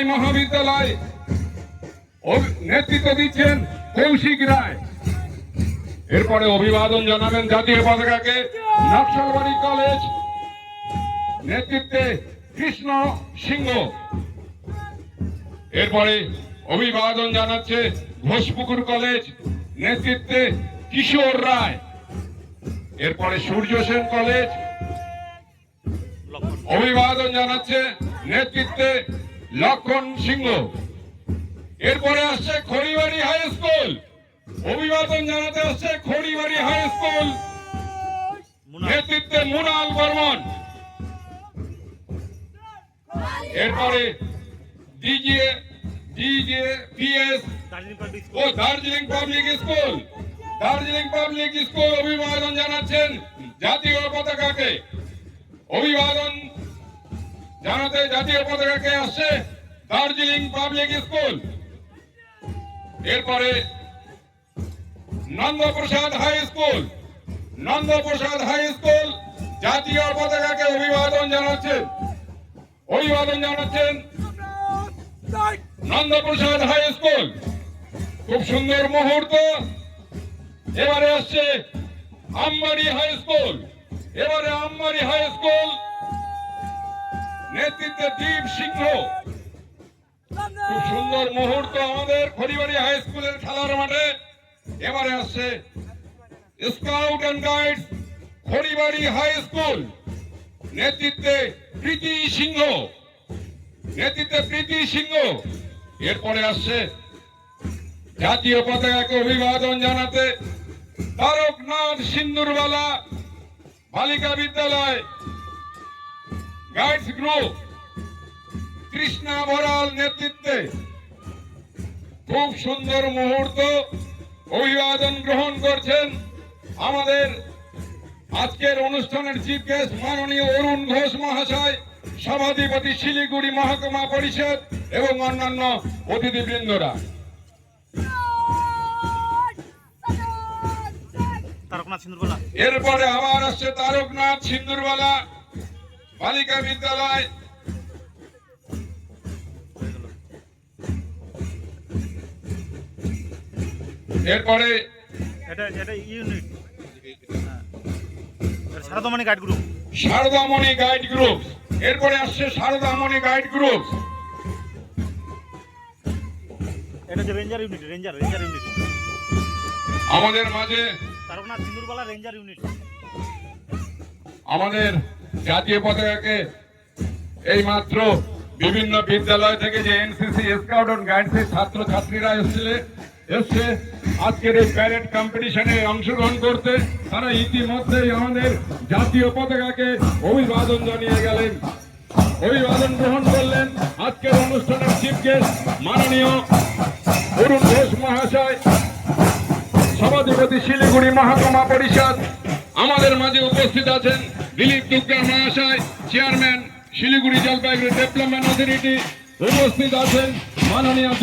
মহাবিদ্যালয় নেতৃত্ব দিচ্ছেন কৌশিক রায়। এরপরে অভিবাদন জানাবেন জাতীয় পতাকাকে নকশালবাড়ি কলেজ নেতৃত্বে কৃষ্ণ সিংহ। এরপরে অভিবাদন জানাচ্ছে ঘোষপুকুর কলেজ নেতৃত্বে কিশোর রায়। এরপরে সূর্য সেন কলেজ অভিবাদন জানাচ্ছে নেতৃত্বে লক্ষণ সিংহ। এরপরে আসছে খড়িবাড়ি হাই স্কুল, অভিবাদন জানাতে আসছে খড়িবাড়ি হাই স্কুল নেতৃত্বে মুনাল বর্মন। এরপরে ডিজেপিএস ও Darjeeling public school, Darjeeling public school অভিবাদন জানাচ্ছেন জাতীয় পতাকাকে। অভিবাদন জানাতে জাতীয় পতাকাকে আসছে দার্জিলিং পাবলিক স্কুল। এরপরে নন্দপ্রসাদ হাই স্কুল, নন্দপ্রসাদ হাই স্কুল জাতীয় পতাকাকে অভিবাদন জানাচ্ছেন নন্দপ্রসাদ হাই স্কুল। খুব সুন্দর মুহূর্ত। এবারে আসছে আমবাড়ি হাই স্কুল, এবারে আমবাড়ি হাই স্কুল নেতৃত্বে দীপ সিংহ। খুব সুন্দর মুহূর্ত আমাদের খড়িবাড়ি হাই স্কুলের খেলার মাঠে। এবারে আসছে scout and guides Kharibari high school নেতৃত্বে প্রীতি সিংহ, নেতৃত্বে প্রীতি সিংহ। এরপরে আসছে জাতীয় পতাকাকে অভিবাদন জানাতে তারকনাথ সিন্দুরবালা বালিকা বিদ্যালয় গাইডস গ্রুপ কৃষ্ণা বড়াল নেতৃত্বে। খুব সুন্দর মুহূর্ত। অভিবাদন গ্রহণ করছেন আমাদের আজকের অনুষ্ঠানের চিফ গেস্ট মাননীয় অরুণ ঘোষ মহাশয়, সভাধিপতি শিলিগুড়ি মহকুমা পরিষদ এবং অন্যান্য অতিথিবৃন্দরা। এরপরে আবার আসছে তারকনাথ সিন্দুরবালা বালিকা বিদ্যালয়। এরপরে Saradamani guide group, Saradamani guide group. এরপরে আসছে সারদামণি গাইড গ্রুপ। এটা যে রেঞ্জার ইউনিট, রেঞ্জার ইউনিট আমাদের মাঝে তারকনাথ সিন্দুরবালা রেঞ্জার ইউনিট। আমাদের জাতীয় পতাকাকে এই মাত্র বিভিন্ন বিদ্যালয় থেকে যে এনসিসি স্কাউট অ্যান্ড গাইডসের ছাত্র ছাত্রীরা এসছে আজকের এই প্যারেড কম্পিটিশনে অংশগ্রহণ করতে। তারা ইতিমধ্যেই আমাদের জাতীয় পতাকাকে অভিবাদন জানিয়ে গেলেন, অভিবাদন গ্রহণ করলেন। আজকের অনুষ্ঠানের চিফ গেস্ট মাননীয় অরুণ ঘোষ মহাশয়, সভাধিপতি শিলিগুড়ি মহকুমা পরিষদ। আমাদের মাঝে উপস্থিত আছেন দিলীপ দুগ্গা মহাশয়, chairman Siliguri Jalpaiguri development authority. উপস্থিত আছেন মাননীয়